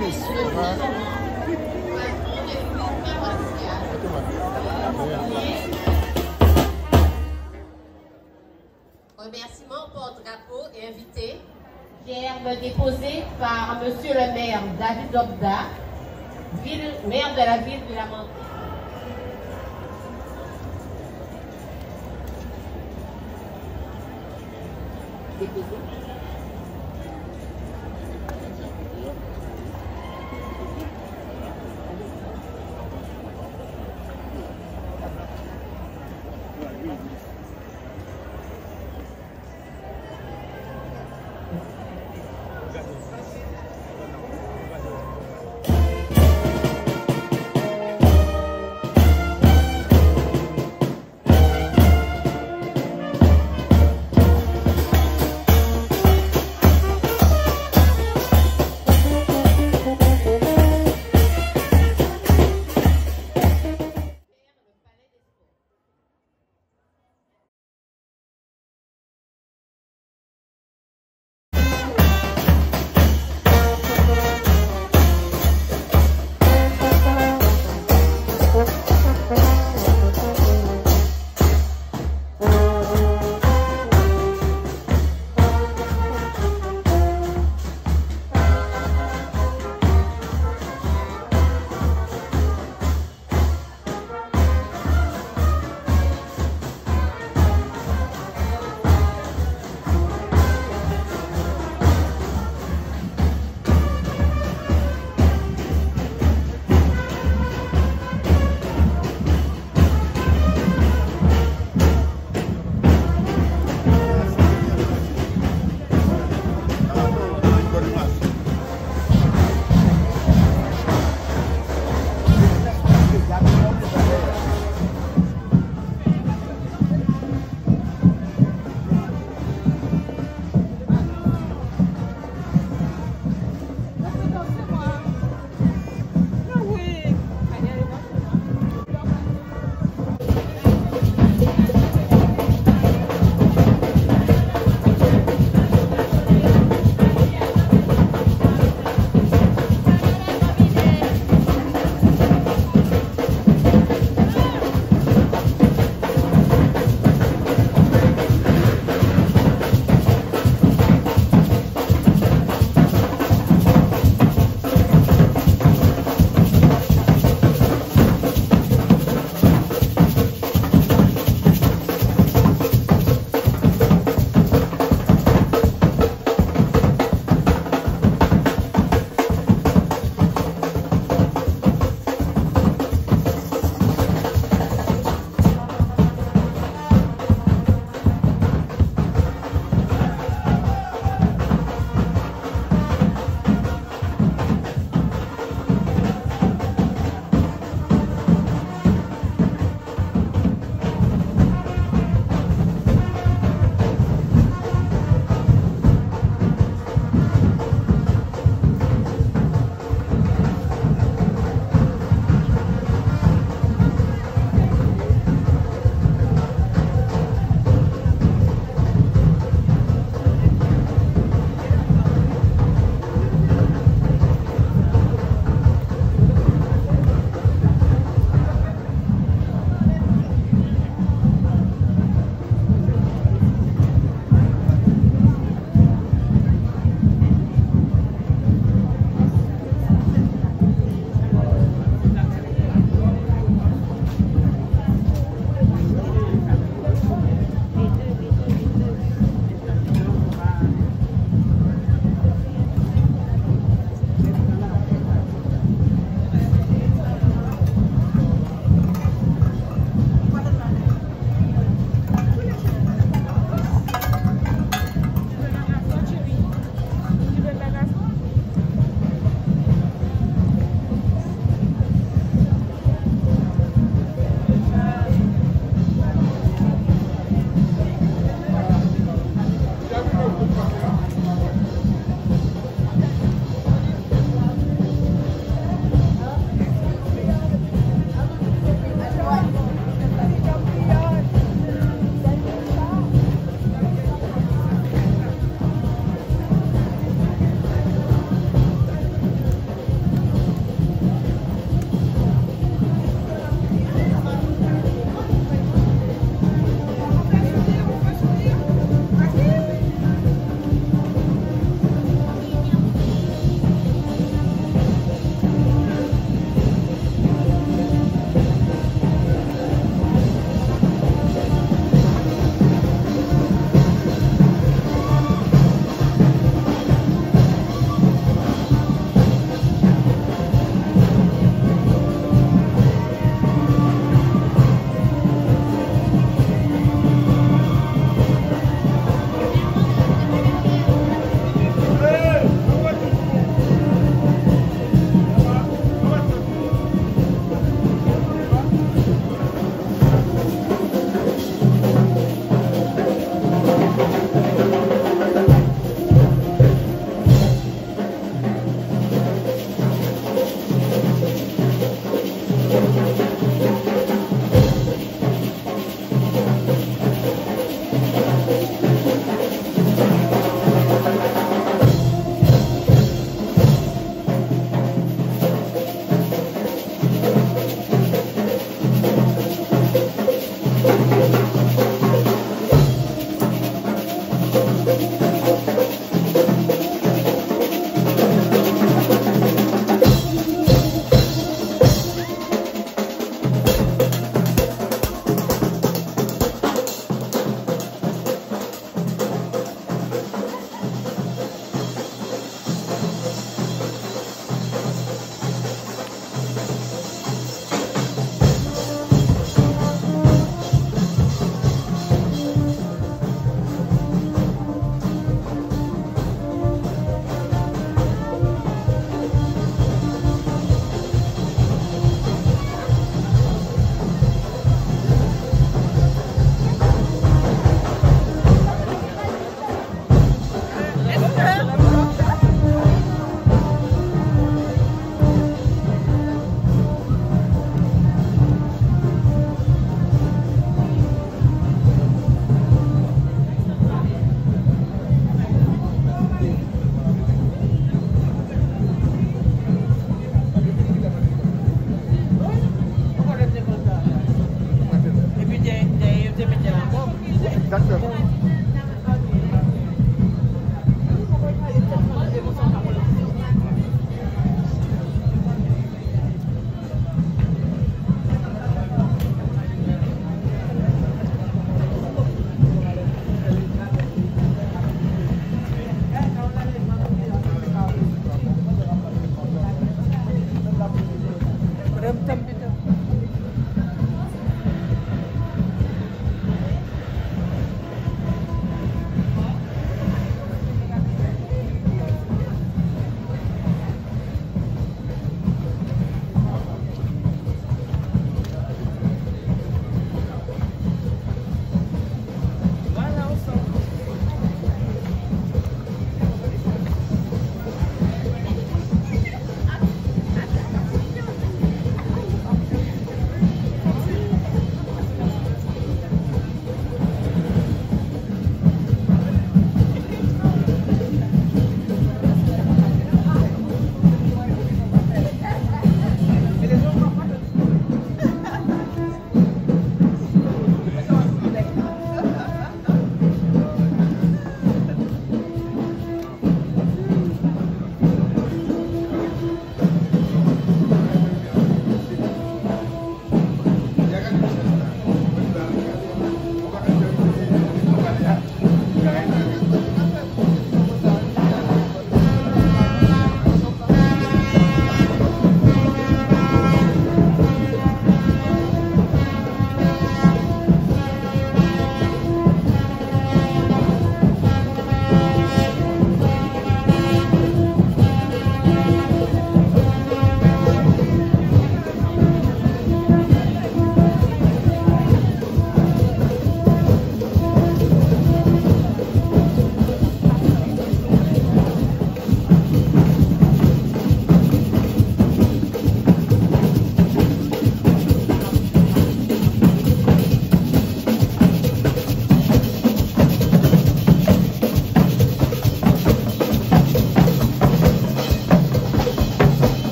Monsieur. Remerciements porte-drapeau et invité. Gerbe déposée par Monsieur le maire David Dobda, maire de la ville de la Montée. Déposé.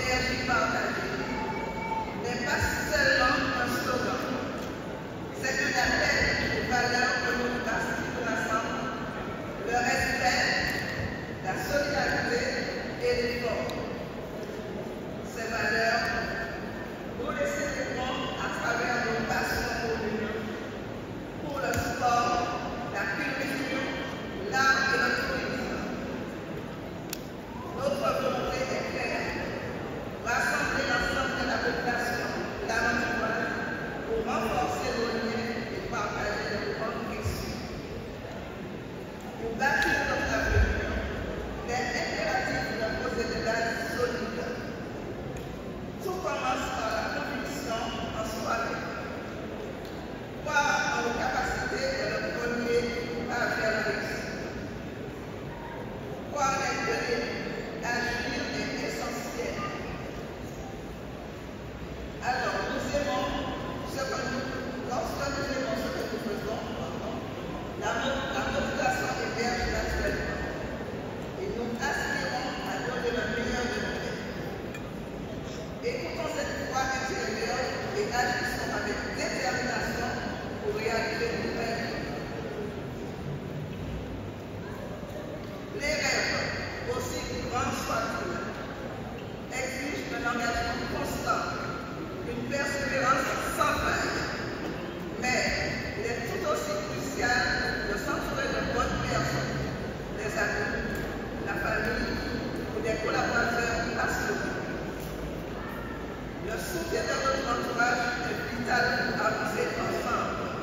énergie partagée n'est pas seulement un slogan, c'est un appel aux valeurs que nous rassemblent, le respect, la solidarité et l'effort. Ces valeurs, nous les célébrons à travers nos passions pour l'union, pour le sport, la culture, l'art et le tourisme. Notre volonté est claire, rassembler l'ensemble de la population lamantoise pour renforcer nos liens et partager de grandes questions. Pour bâtir notre avenir, il est impératif de poser des bases solides. Tout commence par la conviction en soi-même. Croire en nos capacités est le premier pas vers la réussite. Croire est donné, agir est essentiel. Alors, lorsque nous aimons ce que nous faisons, la motivation émerge naturellement. Et nous aspirons à donner le meilleur de nous-mêmes. Écoutons cette voix intérieure et agissons avec détermination pour réaliser nos rêves. Les rêves, aussi grands soient-ils, exigent un engagement constant, une persévérance sans faille. Mais il est tout aussi crucial de s'entourer de bonnes personnes, des amis, la famille ou des collaborateurs passionnés. Le soutien de notre entourage est vital pour avancer ensemble.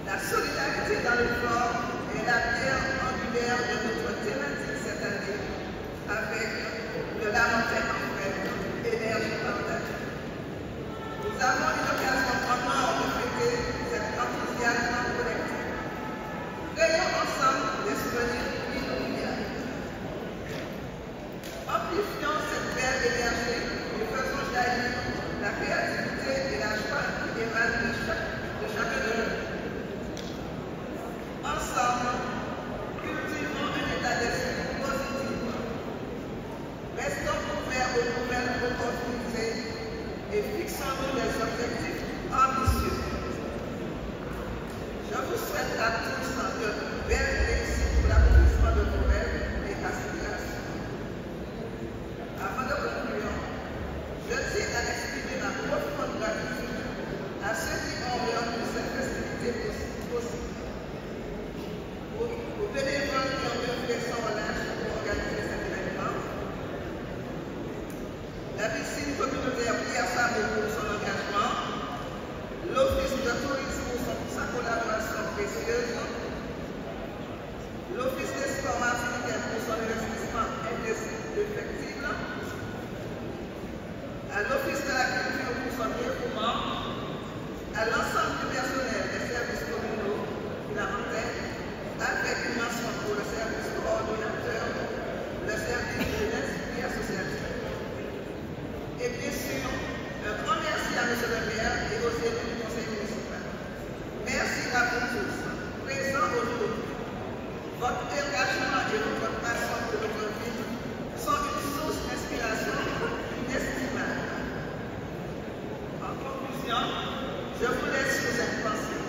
La solidarité dans l'effort est la pierre angulaire de notre thématique cette année, avec le Lamentin en fête, énergie partagée. Nous avons eu l'occasion vraiment de fêter cet enthousiasme collectif. Créons ensemble des souvenirs inoubliables. Amplifions cette belle énergie et faisons jaillir la créativité et la joie qui émanent de chacun de nous. Ensemble, cultivons un état d'esprit positif. Restons ouverts aux nouvelles opportunités et fixons-nous des objectifs ambitieux. Je vous souhaite à tous de belles réussites pour l'accomplissement de vos rêves et aspirations. Avant de conclure, je tiens à exprimer ma profonde gratitude à ceux qui ont rendu cette festivité possible, aux bénévoles qui ont œuvré sans relâche pour organiser cet événement, la piscine communautaire Pierre Sabé pour son engagement, l'Office de tourisme pour sa collaboration précieuse, l'Office des sports martiniquais pour son investissement indéfectible, à l'Office de la culture pour son dévouement, à l'ensemble du personnel des services communaux Lamentin, avec une mention pour le service coordonnateur, le service de l'esprit associatif. Et bien sûr, un grand merci à M. le maire et aux élus du conseil municipal. Merci à vous tous, présents aujourd'hui. Votre engagement et votre passion pour notre vie sont une source d'inspiration inestimable. En conclusion, je vous laisse sur cette pensée.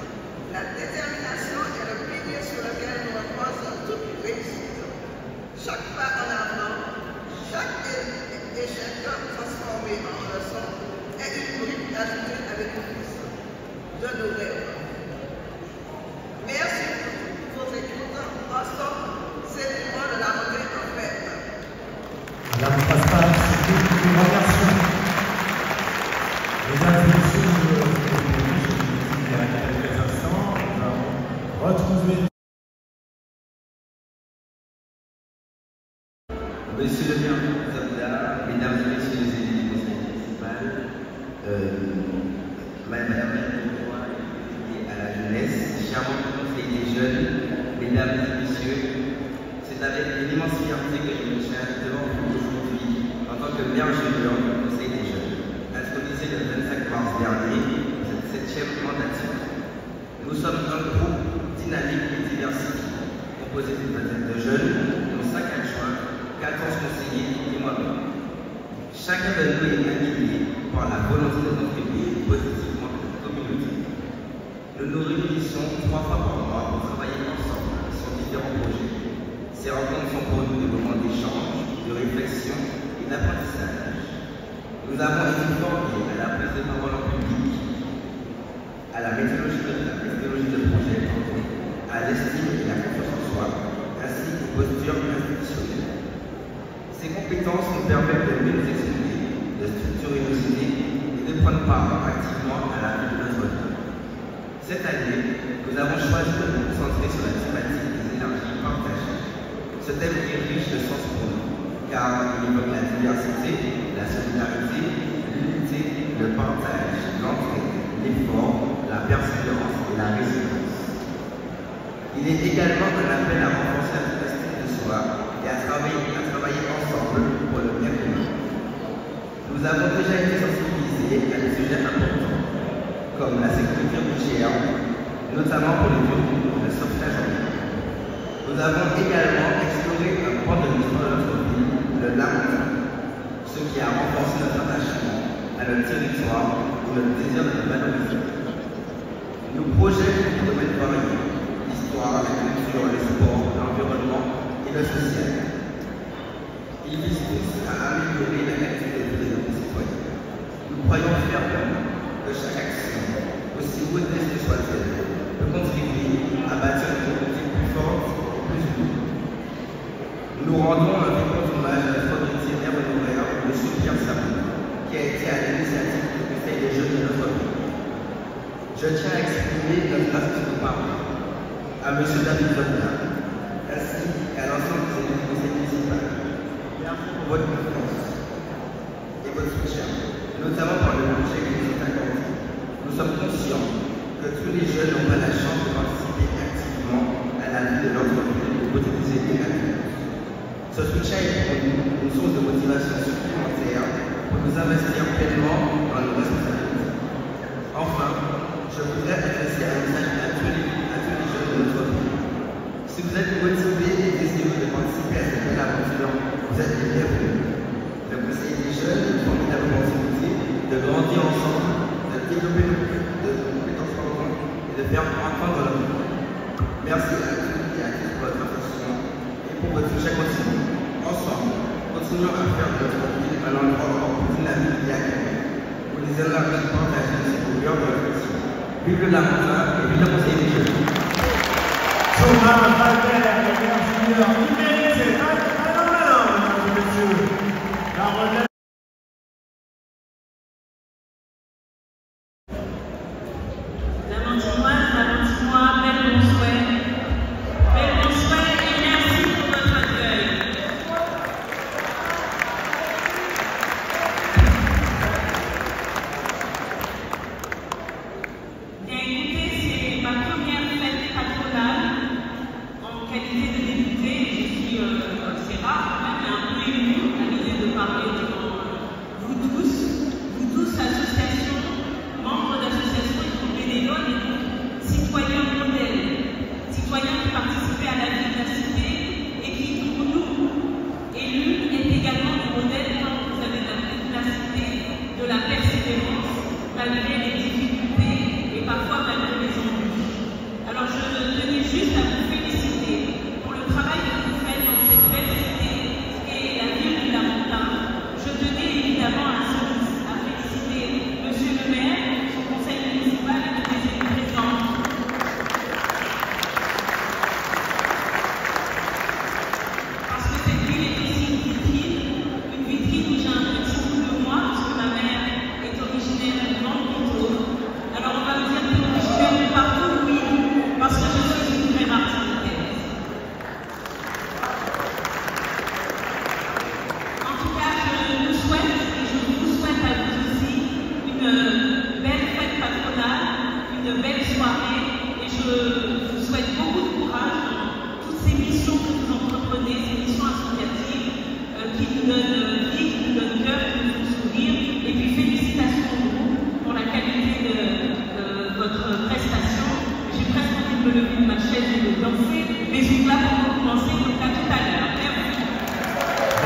La détermination est le pilier sur lequel nous reposons toute réussite. Chaque pas en avant, chaque échec transformé en leçon est une brique ajoutée avec le fils de nos rêves. Merci pour votre écoute. Ensemble, c'est le mois de la rentrée en fête. Madame Pascal, nous remercions les institutions de quelques instants. Nous allons retrouver. Monsieur le maire de Zabda, mesdames et messieurs les élus du conseil municipal, madame la et à la jeunesse, charmant conseil des jeunes, mesdames et messieurs, c'est avec une immense fierté que je me tiens devant vous aujourd'hui en tant que maire junior du conseil des jeunes, intronisé le 25 mars dernier pour cette 7e mandature. Nous sommes un groupe dynamique et diversifié, composé d'une vingtaine de jeunes, dont 5 adjoints, 14 conseillers et moi-même. Chacun de nous est animé par la volonté de contribuer positivement à notre communauté. Nous nous réunissons 3 fois par mois pour travailler ensemble sur différents projets. Ces rencontres sont pour nous des moments d'échange, de réflexion et d'apprentissage. Nous avons été formés à la prise de parole en public, à la méthodologie de projet, à l'estime et la confiance en soi, ainsi qu'aux postures institutionnelles. Ces compétences nous permettent de mieux nous exprimer, de structurer nos idées et de prendre part activement à la vie de notre vie. Cette année, nous avons choisi de nous concentrer sur la thématique des énergies partagées. Ce thème est riche de sens pour nous, car il évoque la diversité, la solidarité, l'unité, le partage, l'entraide, l'effort, la persévérance et la résilience. Il est également un appel à renforcer la capacité de soi et à travailler ensemble pour le bien commun. Nous avons déjà été sensibilisés à des sujets importants, comme la sécurité routière, notamment pour les véhicules de sauvetage en ligne. Nous avons également exploré un point de l'histoire de notre ville, le Lamentin, ce qui a renforcé notre attachement à notre territoire et notre désir de le valoriser. Nos projets sont de domaines variés: l'histoire, la culture, les sports, l'environnement et le social. Ils visent tous à améliorer la qualité de vie de nos concitoyens. Nous croyons fermement que chaque action, aussi modeste soit-elle, peut contribuer à bâtir une communauté plus forte et plus unie. Nous rendons un fécond hommage à notre itinéraire honoraire, M. Pierre Sabot, qui a été à l'initiative du Conseil des jeunes de notre pays. Je tiens à exprimer notre gratitude de parole à M. David Zobda, ainsi qu'à l'ensemble des élus du Conseil municipal. Merci pour votre confiance et votre soutien, notamment par le budget qui nous est accordé. Nous sommes conscients que tous les jeunes n'ont pas la chance de participer activement à la vie de l'entreprise et de nous aider à vivre. Ce soutien est pour nous une source de motivation supplémentaire pour nous investir pleinement dans nos responsabilités. Enfin, je voudrais adresser un message à tous les jeunes de notre pays. Si vous êtes motivés et désireux de participer à cette belle aventure, vous êtes les bienvenus. Le Conseil des jeunes est une formidable opportunité de grandir ensemble, de développer nos compétences et de faire entendre leur vie. Merci à tous et à tous pour votre attention et pour votre soutien continu. Ensemble, continuons à faire de notre ville un endroit encore plus dynamique et agréable, où les énergies partagées se couvrent de réflexion. Vive le Lamentin et vive le Conseil des jeunes. Thomas Valter, ingénieur numérique, c'est un malin, mesdames et messieurs. La relève.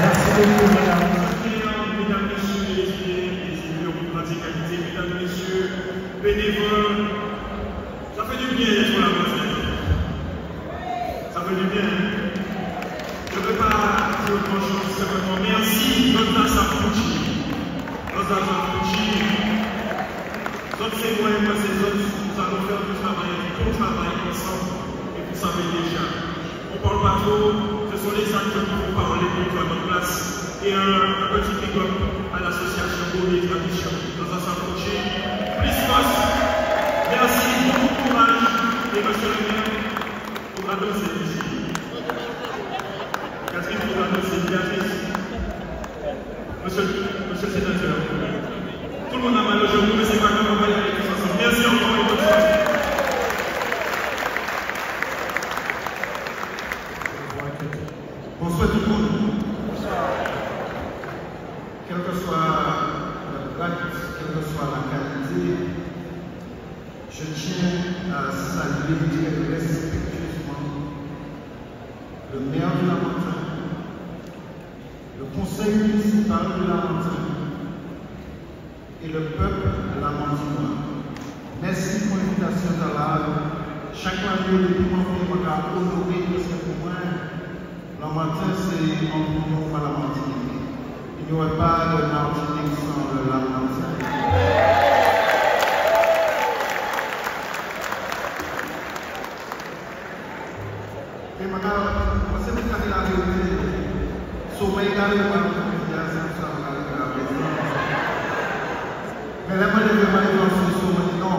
Merci beaucoup, madame. Mesdames, messieurs. bénévoles. Ça fait du bien d'être là maintenant. Ça fait du bien. Je ne veux pas dire autre chose, simplement merci, notre Nasa Fouchi. Notre Nasa Fouchi. D'autres c'est moi et moi c'est autres. Nous allons faire du travail, pour travailler ensemble et pour s'améliorer déjà. On ne parle pas trop, ce sont les acteurs qui vont parler pour notre place. Et un petit pick-up à l'association Beauté Tradition. Nous allons s'approcher. Plus force. Merci, beaucoup courage. Et monsieur le maire, on va danser ici. Catherine, on va danser. Béatrice. Monsieur le sénateur. Tout le monde a mal au genou, mais c'est pas grave, on va y aller tous ensemble. Merci encore et bonne soirée. Bonsoir tout le monde. Quelle que soit la date, quelle que soit la qualité, je tiens à saluer très respectueusement le maire de la Montagne, le conseil municipal de la Montagne et le peuple de la Montagne. Merci pour l'invitation de chaque année, depuis mon pays, on a honoré parce que pour moi, la Montagne, c'est un mouvement à la Montagne. Il n'y aurait pas de Martinique sans la Montagne. Et maintenant, c'est le cas de la vérité. Sommeil dans le monde, mais là, moi, je vais m'aller dans ce sommeil. Non,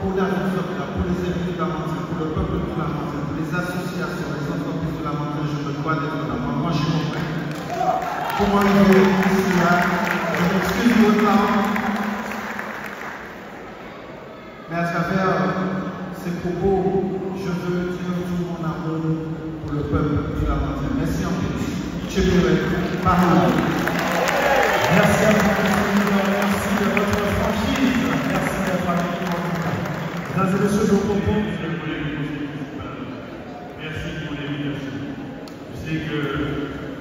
pour la vie, pour les élus de la Montagne, pour le peuple de la Montagne, pour les associations, les entreprises de la Montagne, je me dois d'être là. Moi, je suis mon pour m'arriver ici, je m'excuse pour le temps. Mais à travers ces propos, je veux dire tout mon amour pour le peuple de la Montagne. Merci en plus. Je dirais, parole. Merci à vous, merci de votre franchise. Merci d'être avec nous. Mesdames et messieurs, je vous propose de vous municipal. Merci pour l'invitation. Je sais que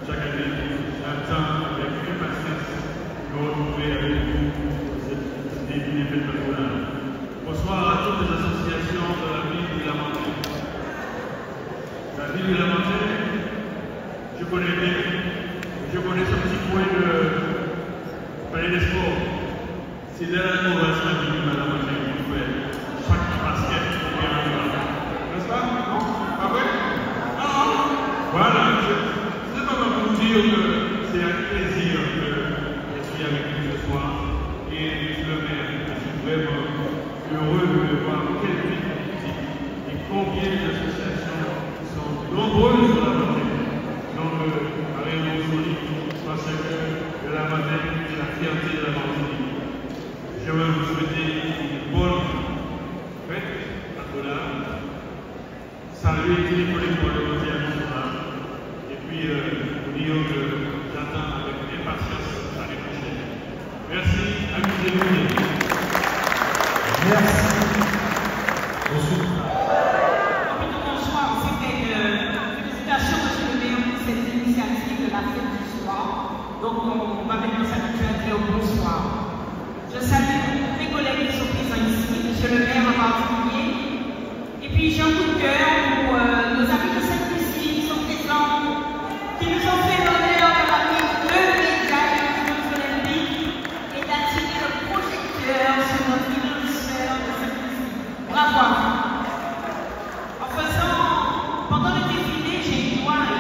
chaque année, j'attends avec impatience de me retrouver avec vous pour cette début d'événement. Bonsoir à toutes les associations de la ville de la Montagne. La ville de la Montagne, je connais bien, je connais ce petit coin de palais des sports. C'est là la la ville de la Montagne qu'on fait chaque basket et bien n'est-ce pas? Non? Ah ouais? Ah! Voilà, je ne sais pas pour vous dire que c'est un plaisir que je suis avec vous ce soir. Et le maire, je suis vraiment heureux de voir quelle ville ici et combien d'associations sont nombreuses sur la Montagne. Donc, avec mon solide, parce que la Montagne, c'est la fierté de la Montagne. Je veux vous souhaiter une bonne fête à Tola. Saluer tous les collègues pour le côté à Tola. Et puis, vous dire que j'attends avec impatience l'année prochaine. Merci, amusez-vous bien. Merci. Bonsoir, c'était félicitations, monsieur le maire, pour cette initiative de la fête du soir. Donc, on va maintenant s'habituer à dire bonsoir. Je salue tous mes collègues qui sont présents ici, monsieur le maire en particulier. Et puis, j'ai un coup de cœur pour nos amis de Sainte-Lucie qui sont présents, qui nous ont fait l'honneur de ramener 2 médailles aux Jeux olympiques et d'attirer le projecteur sur notre immense sphère de Sainte-Lucie. Bravo à vous. Pendant le défilé, j'ai eu droit à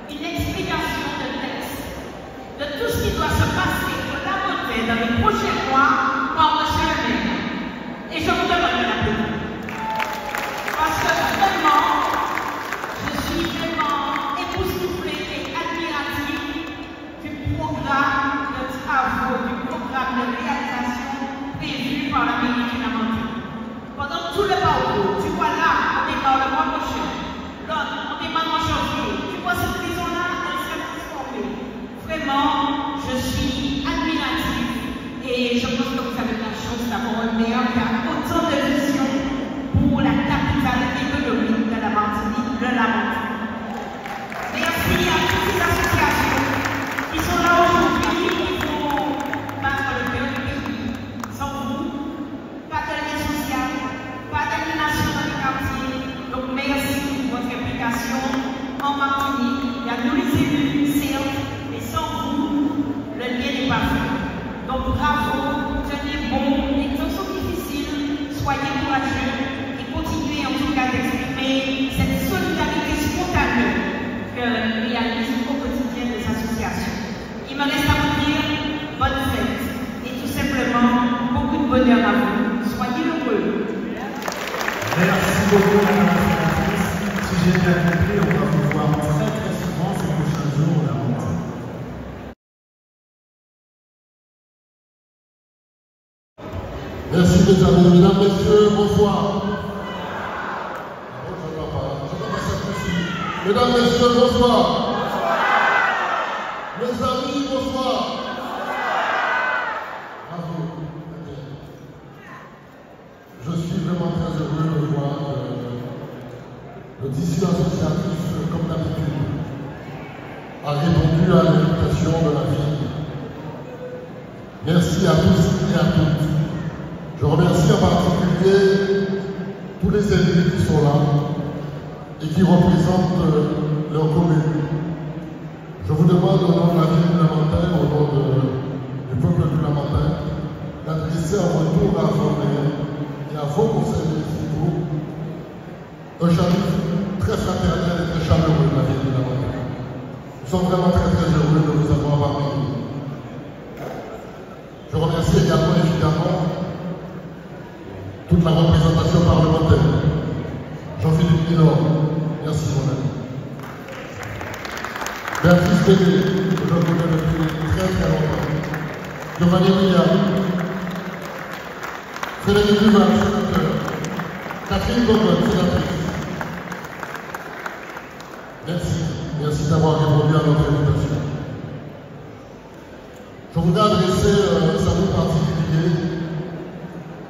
une explication de texte de tout ce qui doit se passer de la Montagne dans les prochains mois par monsieur le maire. Et je vous demande de l'applaudir. Parce que vraiment, je suis vraiment époustouflée et admirative du programme de travaux, du programme de réalisation prévu par la mairie de la Montagne. Pendant tout le parcours, tu vois là, on est dans le mois prochain. L'autre, on est maintenant en janvier. Tu vois cette prison-là, elle s'est transformée. Vraiment, je suis admirative et je pense que vous avez la chance d'avoir un maire qui a autant de vision pour la capitale économique de la Martinique, de la Montagne. Merci à toutes les associations qui sont là aujourd'hui, qui vont battre le cœur du pays. Sans vous, bravo, tenez bon, les temps sont difficiles, soyez courageux et continuez en tout cas d'exprimer cette solidarité spontanée que réalise au quotidien des associations. Il me reste à vous dire bonne fête et tout simplement beaucoup de bonheur à vous. Soyez heureux. Merci beaucoup, madame la sénatrice. Si j'ai bien compris, on va vous voir très très souvent ces prochains jours à la rentrée. Merci mes amis, mesdames, messieurs, bonsoir. Mesdames, messieurs, bonsoir. Mes amis, bonsoir. Bravo. Je suis vraiment très heureux de voir le tissu associatif, comme d'habitude, a répondu à l'invitation de la ville. Merci à tous et à toutes. Je remercie en particulier tous les élus qui sont là et qui représentent leur commune. Je vous demande au nom de la ville de Lamentin, au nom du peuple de Lamentin, d'adresser un retour à vos maires et à vos conseils municipaux un chapitre très fraternel et très chaleureux de la ville de Lamentin. Nous sommes vraiment très très heureux de vous avoir parmi nous. Je remercie également évidemment toute la représentation parlementaire. Jean-Philippe Milor, merci mon ami. Béatrice Bédé, que je connais depuis très très longtemps. Giovanni William, Frédéric Duval, sénateur. Catherine Gomez, sénatrice. Merci d'avoir répondu à notre invitation. Je voudrais adresser un salut particulier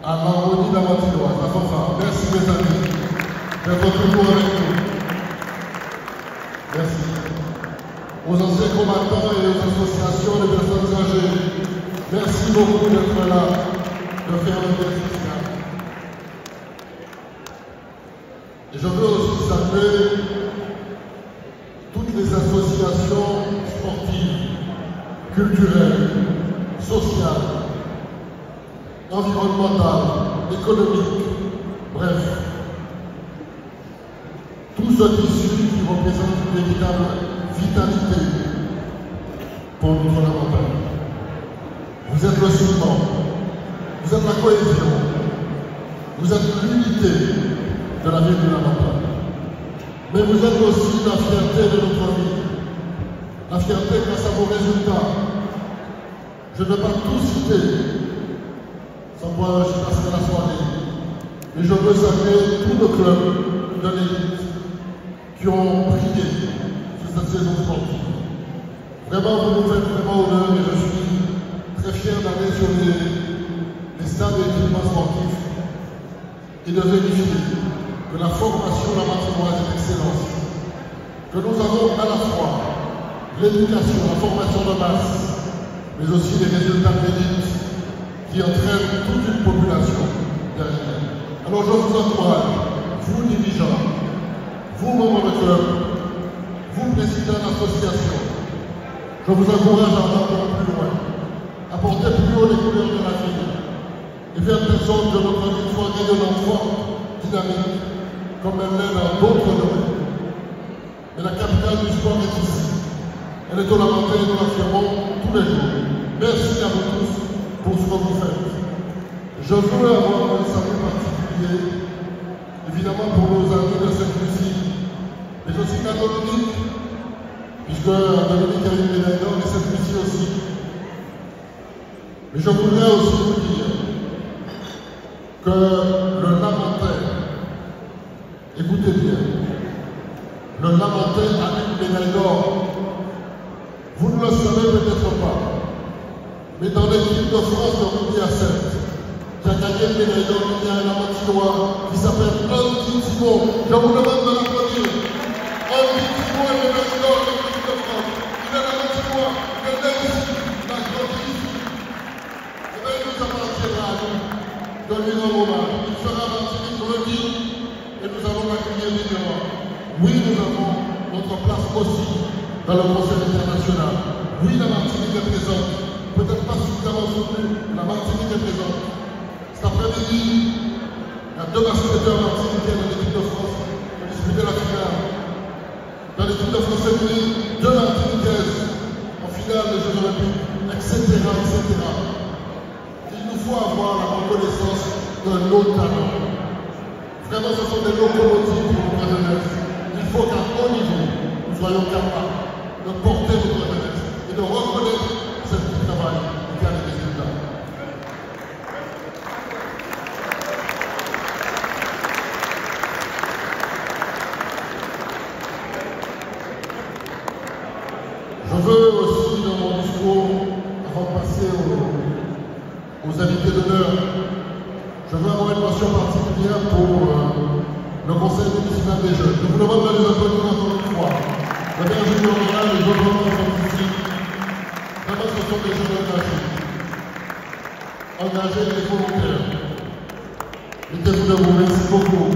à Maroni Lamantinoise, à Fanfare. Merci mes amis d'être toujours avec nous. Merci. Aux anciens combattants et aux associations de personnes âgées, merci beaucoup d'être là, de faire le bénéfice. Et je veux aussi saluer toutes les associations sportives, culturelles, sociales, environnementales, économiques, bref, tout ce tissu qui représente une véritable vitalité pour notre Lamentin. Vous êtes le ciment, vous êtes la cohésion, vous êtes l'unité de la ville de Lamentin. Mais vous êtes aussi la fierté de notre ville, la fierté grâce à vos résultats. Je ne vais pas tout citer, sans quoi je passerai la soirée, mais je veux saluer tous nos clubs de l'élite qui ont brillé sur cette saison sportive. Vraiment, vous nous faites vraiment honneur et je suis très fier d'aller sur les stades d'équipements sportifs et de vérifier que la formation lamantinoise est excellente, que nous avons à la fois l'éducation, la formation de masse, mais aussi les résultats d'élite qui entraînent toute une population derrière. Alors je vous encourage, vous dirigeants, vous membres de club, vous présidents d'association, je vous encourage à aller encore plus loin, à porter plus haut les couleurs de la ville et faire de sorte que notre ville soit rayonnante, forte, dynamique, comme elle l'est dans d'autres domaines. Mais la capitale du sport est ici. Elle est au Lamentin et nous l'affirmons tous les jours. Merci à vous tous pour ce que vous faites. Je veux avoir un salut particulier, évidemment pour nos amis de Sainte-Lucie, mais aussi à Dominique, puisque Dominique a eu une médaille d'or et Sainte-Lucie aussi. Mais je voudrais aussi vous dire que le Lamentin, écoutez bien, le Lamentin a une médaille d'or. Vous ne le savez peut-être pas, mais dans l'équipe de France de rugby à 7, qui a gagné une médaille d'or, il y a un Lamantinois qui s'appelle Andy Thibault. Je vous demande de l'applaudir. Andy Thibault est médaille d'or de l'équipe de France. Il est Lamantinois, il est ici, la grande ici. Eh bien, il nous appartiendra à nous de lui rendre hommage. Il sera Martinique lundi et nous allons l'accueillir dignement. Oui, nous avons notre place aussi dans le Conseil international. Oui, la Martinique est présente, peut-être pas suffisamment soutenu, la Martinique est présente. Cet après-midi, il y a 2 basketteurs martiniquais dans l'équipe de France qui ont disputé la finale. Dans l'équipe de France féminine, 2 martiniquaises en finale des Jeux Olympiques, etc., etc. Il nous faut avoir la reconnaissance de nos talents. Vraiment, ce sont des locomotives pour notre jeunesse. Il faut qu'à haut niveau, nous soyons capables de porter notre jeunesse et de reconnaître ce qui travaille et qui a des résultats. Je veux aussi, dans mon discours, avant de passer aux invités d'honneur, je veux avoir une mention particulière pour le Conseil municipal des jeunes. Je vous demande de les applaudir encore une fois. Le maire Julien Moral, les autres membres sont ici. Vraiment, ce sont des jeunes engagés. Engagés et volontaires. Mettez-vous debout, merci beaucoup.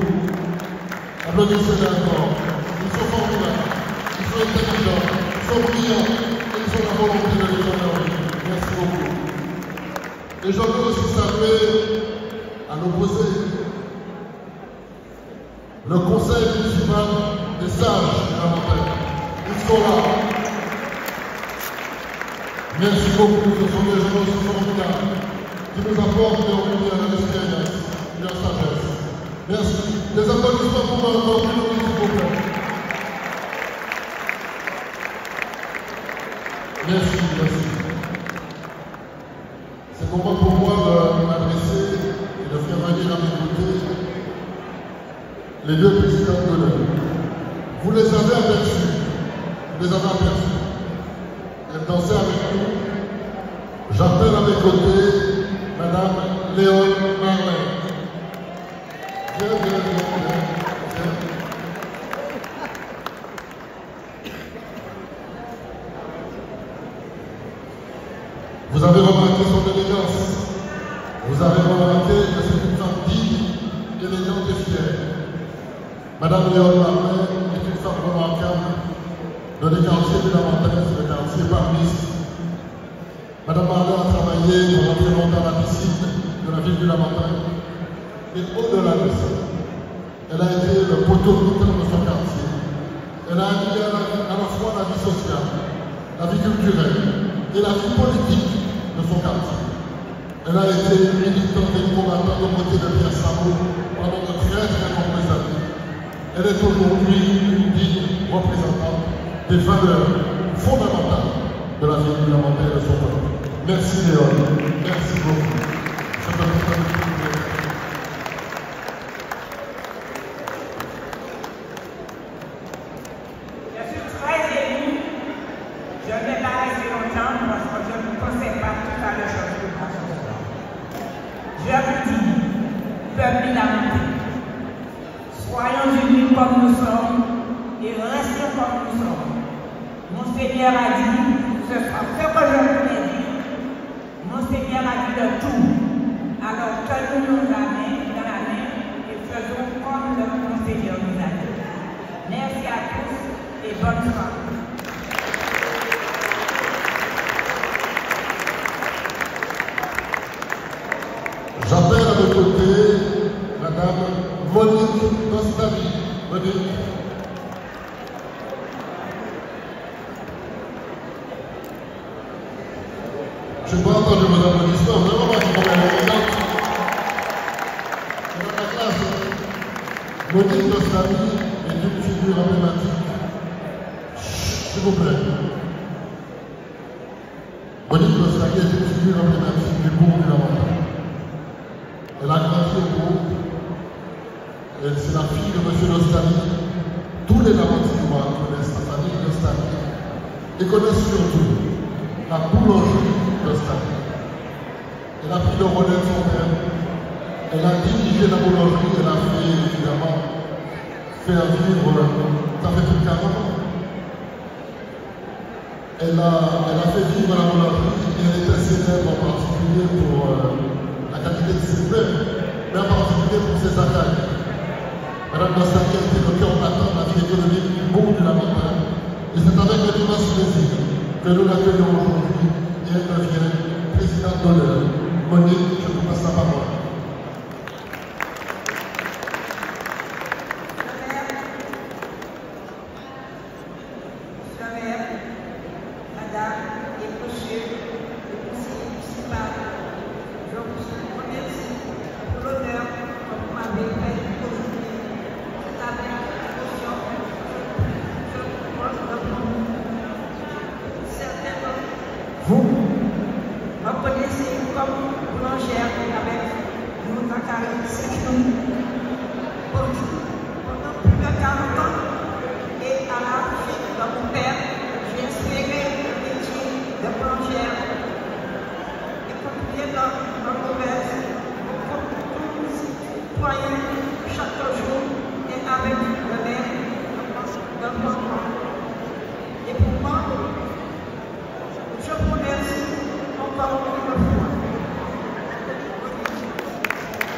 Applaudissez-les encore. Ils sont formidables. Ils sont intelligents. Ils sont brillants. Et ils ont la volonté de les honorer. Merci beaucoup. Et je veux aussi saluer à l'opposé le conseil municipal des sages de la montagne. Ils sont là. Merci beaucoup. Ce sont des gens aussi formidables qui nous apportent leur lumière, leur expérience, leur sagesse. Merci. Des applaudissements pour moi encore plus loin, s'il vous plaît. Merci, merci. C'est le moment pour moi de m'adresser et de faire venir à mes côtés les 2 présidents d'honneur. Vous les avez aperçus. Vous les avez aperçus. Elles dansaient avec nous. J'appelle à mes côtés Madame Léon Marlin. Viens. Vous avez remarqué son élégance. Vous avez remarqué que c'est une femme digne, élégante et fière. Madame Léon Marlin est une femme remarquable dans les quartiers de la montagne, le quartier Parmis. Madame Marlin a travaillé pendant très longtemps à la piscine de la ville de la montagne. Et au-delà de ça, elle a été le poteau de son quartier. Elle a animé à la fois la vie sociale, la vie culturelle et la vie politique de son quartier. Elle a été militante et combattante aux côtés de Pierre Samo pendant de très nombreuses années. Elle est aujourd'hui une digne représentante des valeurs fondamentales de la vie de la montagne et de son peuple. Merci Léon, merci beaucoup. Je suis très ému. Je ne vais pas rester longtemps parce que je ne possède pas tout à l'heure chose de ma chose. Je vous dis, peuple de la montagne, soyons unis comme nous sommes et restons comme nous sommes. Monseigneur a dit, ce sera ce que je voulais dire. Monseigneur a dit de tout. Alors tenons-nous la main dans la main et faisons comme le Monseigneur nous a dit. Merci à tous et bonne soirée. J'appelle à mes côtés Madame Monique Dostami. Monique. Je n'ai pas entendu vos applaudissements, vraiment pas qui vont m'aider. C'est dans la classe. Monique Dostami est une figure emblématique. S'il vous plaît. Monique Dostami est une figure emblématique du groupe de la montagne. Elle a grandi au groupe. C'est la fille de M. Dostami. Tous les Lamantinois connaissent sa famille Dostami et connaissent surtout la boulangerie Dostami. Elle a pris le relais de son père. Elle a dirigé la boulangerie. Elle a fait évidemment faire vivre. Ça fait plus de 40 ans. Elle a fait vivre la boulangerie et elle était célèbre en particulier pour la qualité de ses plats, mais en particulier pour ses attaques. Madame Dostami a été le cœur battant de la vie économique du monde de la montagne. Et c'est avec un immense plaisir que nous l'accueillons aujourd'hui et elle devient présidente d'honneur. Monique, je vous passe la parole.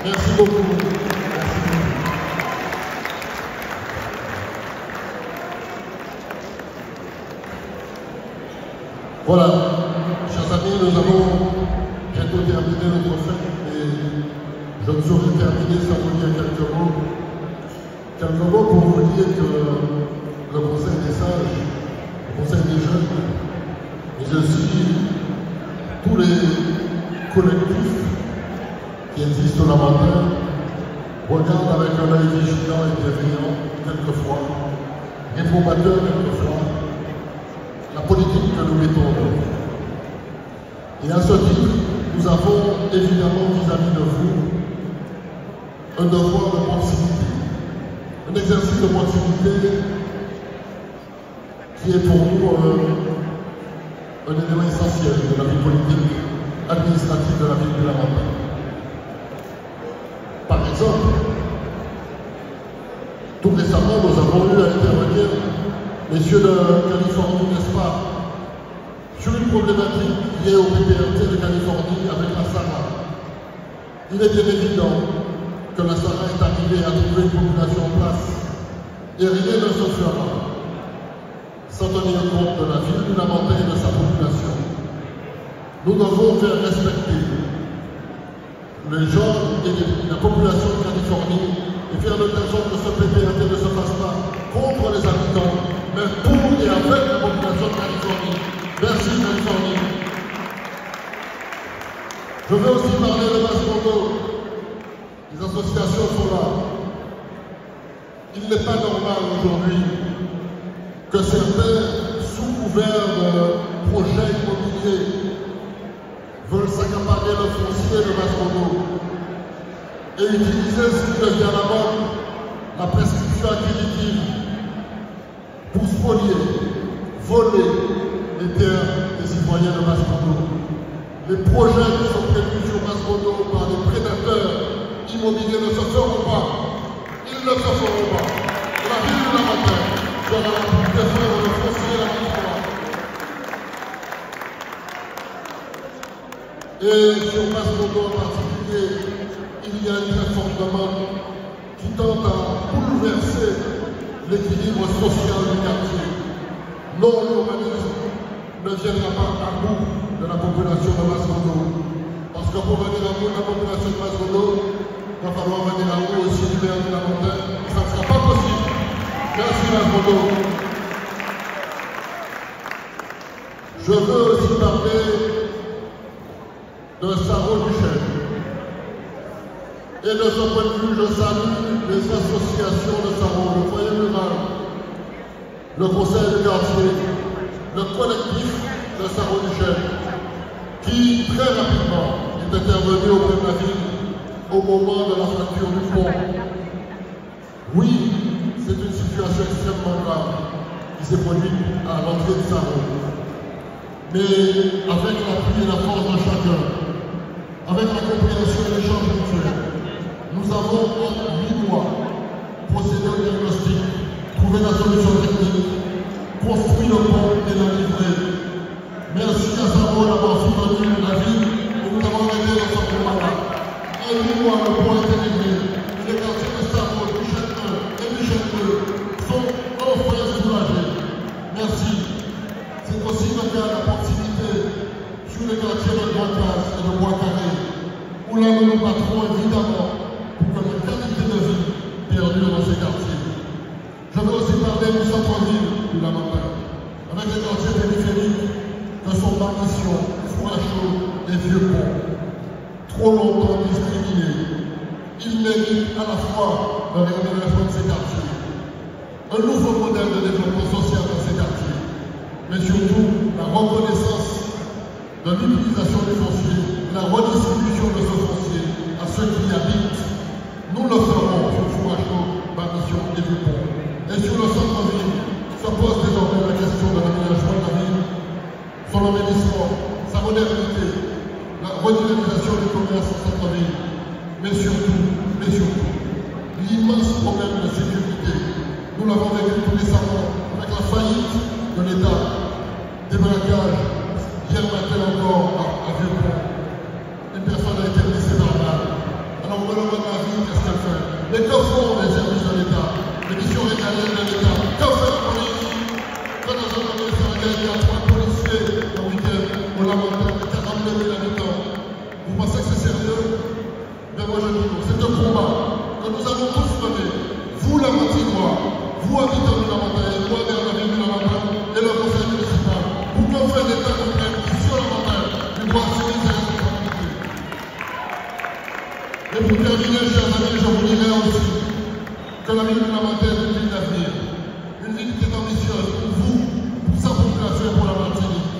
Merci beaucoup. Voilà, chers amis, nous avons bientôt terminé notre fête et je ne saurais terminer sans vous dire quelques mots. Quelques mots pour vous dire que le Conseil des sages, le Conseil des jeunes, mais aussi tous les collectifs qui existent la matin, regardent avec un œil vigilant et bienveillant, quelquefois, réformateur quelquefois, la politique que nous mettons en œuvre. Et à ce titre, nous avons évidemment vis-à-vis de vous un devoir de proximité, un exercice de proximité qui est pour nous un élément essentiel de la vie politique, administrative de la ville de la montagne. Par exemple, tout récemment, nous avons eu à intervenir, messieurs de Californie, n'est-ce pas, sur une problématique liée au PPRT de Californie avec la Sahara. Il est bien évident que la Sahara est arrivée à trouver une population en place et rien ne se fera sans tenir compte de la ville du Lamentin et de sa population. Nous devons faire respecter les gens et la population de Californie et faire de telle sorte que ce PPRT ne se fasse pas contre les habitants, mais pour et avec la population de Californie. Merci Californie. Je veux aussi parler de Mascondo. Les associations sont là. Il n'est pas normal aujourd'hui que certains, sous couvert de projets immobiliers, veulent s'accaparer le foncier de Mascondo et utiliser ce qui devient la mode, la prescription accréditive, pour spolier, voler les terres des citoyens de Mascondo. Les projets qui sont prévus sur Mascondo par les prédateurs immobiliers ne se feront pas. Ils ne se feront pas. La ville de la montagne sera la plus défendre le foncier de la victoire. Et sur Mascondo en particulier, il y a une réforme demande qui tente à bouleverser l'équilibre social du quartier. Non, l'urbanisme ne viendra pas à bout de la population de Mascondo. Parce que pour venir à bout de la population de Mascondo, il va falloir venir à bout aussi du maire de la montagne. Et ça ne sera pas possible. Merci Mascondo. Je veux aussi parler de Sarreau-du-Chêne. Et de ce point de vue, je salue les associations de Sarreau, le foyer rural, le conseil de quartier, le collectif de Sarreau-du-Chêne, qui très rapidement est intervenu auprès de la ville au moment de la fracture du pont. Oui, c'est une situation extrêmement grave qui s'est produite à l'entrée de Sarreau. Mais avec l'appui et la force de chacun, avec la compréhension et l'échange mutuel, nous avons en 8 mois procédé au diagnostic, trouvé la solution technique, construit le pont et l'a livré. Merci à Sarreau d'avoir soutenu la ville et nous avons aidé dans ce programme-là. En 8 mois, le pont a été livré. Les quartiers de Sarreau, Duchêne 1 et Duchêne 2 sont enfin soulagés. Merci. C'est aussi le cas de la proximité sur les quartiers quartier de Grande Place et de Bois-Carré, où là nous nous battrons évidemment pour que la qualité de vie perdure dans ces quartiers. Je veux aussi parler du centre-ville du Lamentin, avec les quartiers périphériques que sont Marmission, Froidchauds et Vieux-Pont. Trop longtemps discriminés, ils méritent à la fois la rémunération de ces quartiers, un nouveau modèle de développement social dans ces quartiers, mais surtout la reconnaissance de l'utilisation du foncier, la redistribution de ce foncier à ceux qui y habitent. Nous le ferons sur Froidchauds, Marmission et Vieux-Pont. Et sur le centre-ville se pose désormais la question de l'aménagement de la ville, son embellissement, sa modernité, la redynamisation du commerce au centre-ville, mais surtout, l'immense problème de sécurité. Nous l'avons vécu tout récemment avec la faillite de l'État, des braquages, hier matin encore à Vieux-Pont. Une personne a été blessée par balle. Alors on me demande la vie, qu'est-ce qu'elle fait? Mais que font les services de l'État? Les missions régaliennes de l'État? Que fait la police? Quand dans un commerce régalien, il y a 3 policiers le week-end au Lamentin, 42 000 habitants. Vous pensez que c'est sérieux? Mais moi je dis non, c'est un combat que nous allons tous mener. Vous, la Martinois, vous habitants du Lamentin, et moi, vers la ville du Lamentin, et le conseil municipal, pour qu'on fasse l'État comprenne qu'ici au Lamentin, il doit assumer ses responsabilités. Et pour terminer, chers amis, je vous dirai aussi que la ville du Lamentin est une ville d'avenir, une ville qui est ambitieuse pour vous, pour sa population et pour la Martinique.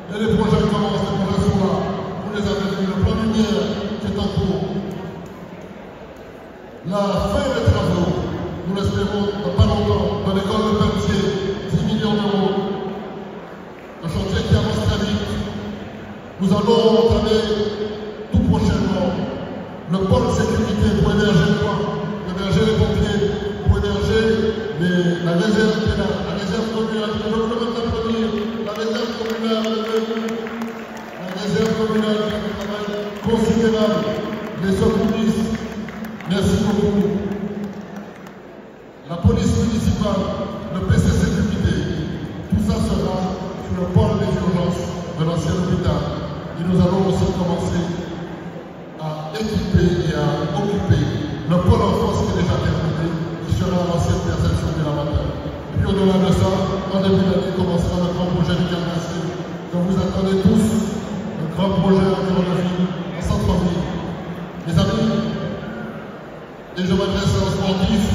Et les projets commencent, les projets sont là. Vous les avez vus, le plan lumière qui est en cours. La fin des travaux, nous l'espérons dans pas longtemps, dans l'école de Pelletier, 10 millions d'euros. Un chantier qui avance très vite. Nous allons entamer tout prochainement le pôle sécurité pour héberger quoi? Héberger les pompiers, pour héberger la réserve pénale, la réserve communale, je veux le mettre à venir, la réserve communale, la réserve communale qui fait un travail considérable, les secouristes. Merci beaucoup. La police municipale, le PC sécurité, tout ça sera sur le pôle des urgences de l'ancien hôpital. Et nous allons aussi commencer à équiper et à occuper le pôle enfance qui est déjà terminé, qui sera à l'ancienne perception de la matin. Et puis au-delà de ça, en début d'année commencera le grand projet du Carnassier, que vous attendez tous, le grand projet en cœur de ville, en centre-ville. Les amis, et je m'adresse aux sportifs,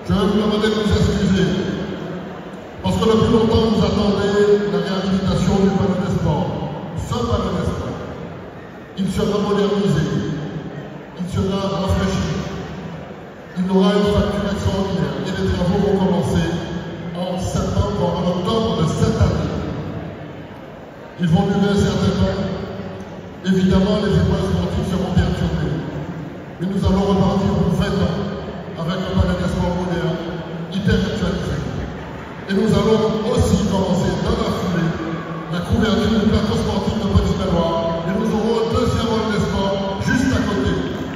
je vais vous demander de nous excuser. Parce que depuis longtemps, vous attendez la réhabilitation du palais des sports. Ce palais des sports, il sera modernisé, il sera rafraîchi, il aura une facture extraordinaire et les travaux vont commencer en septembre, en octobre de cette année. Ils vont durer un certain temps. Évidemment, les épreuves sportives seront perturbées. Mais nous allons repartir pour 20 ans avec le palais des sports moderne, hyper actualisé. Et nous allons aussi commencer dans la foulée la couverture du plateau sportif de Petit-Bellois. Et nous aurons un deuxième hall des sports juste à côté.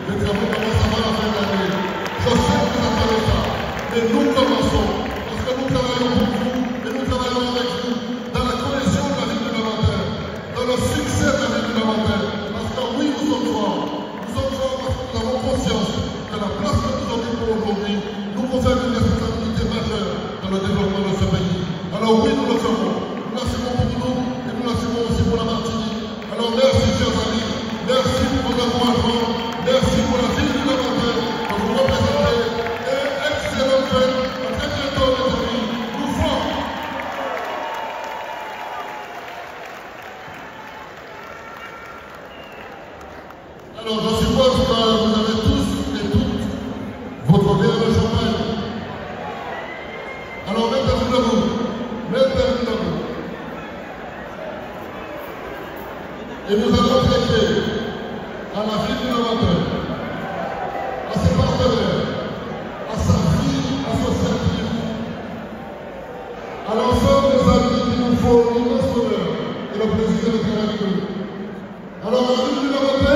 Les travaux commencent avant la fin de l'année. Je sais que vous attendez ça, mais nous commençons parce que nous travaillons pour vous et nous travaillons avec vous dans la cohésion de la ville du Lamentin, dans le succès de la ville du Lamentin. Parce que oui, nous sommes forts. Nous sommes forts parce que nous avons conscience que la place que nous occupons aujourd'hui nous confère une responsabilité majeure dans le développement de ce pays. Alors oui, nous le ferons. Nous l'assumons pour nous et nous l'assumons aussi pour la Martinique. Alors merci, chers amis. Merci pour vos encouragements. Merci pour la ville du Lamentin que vous représentez. Et excellente fête. À très bientôt, mes amis. Nous forts. Alors, je suppose que vous avez tous et toutes votre verre de champagne. Alors, mettez-vous debout. Mettez-vous debout. Et nous allons traiter à la ville du Lamentin, à ses partenaires, à sa vie associative, à l'ensemble des amis qui nous font l'immense honneur et le plaisir de travailler avec nous. Alors, la ville du Lamentin,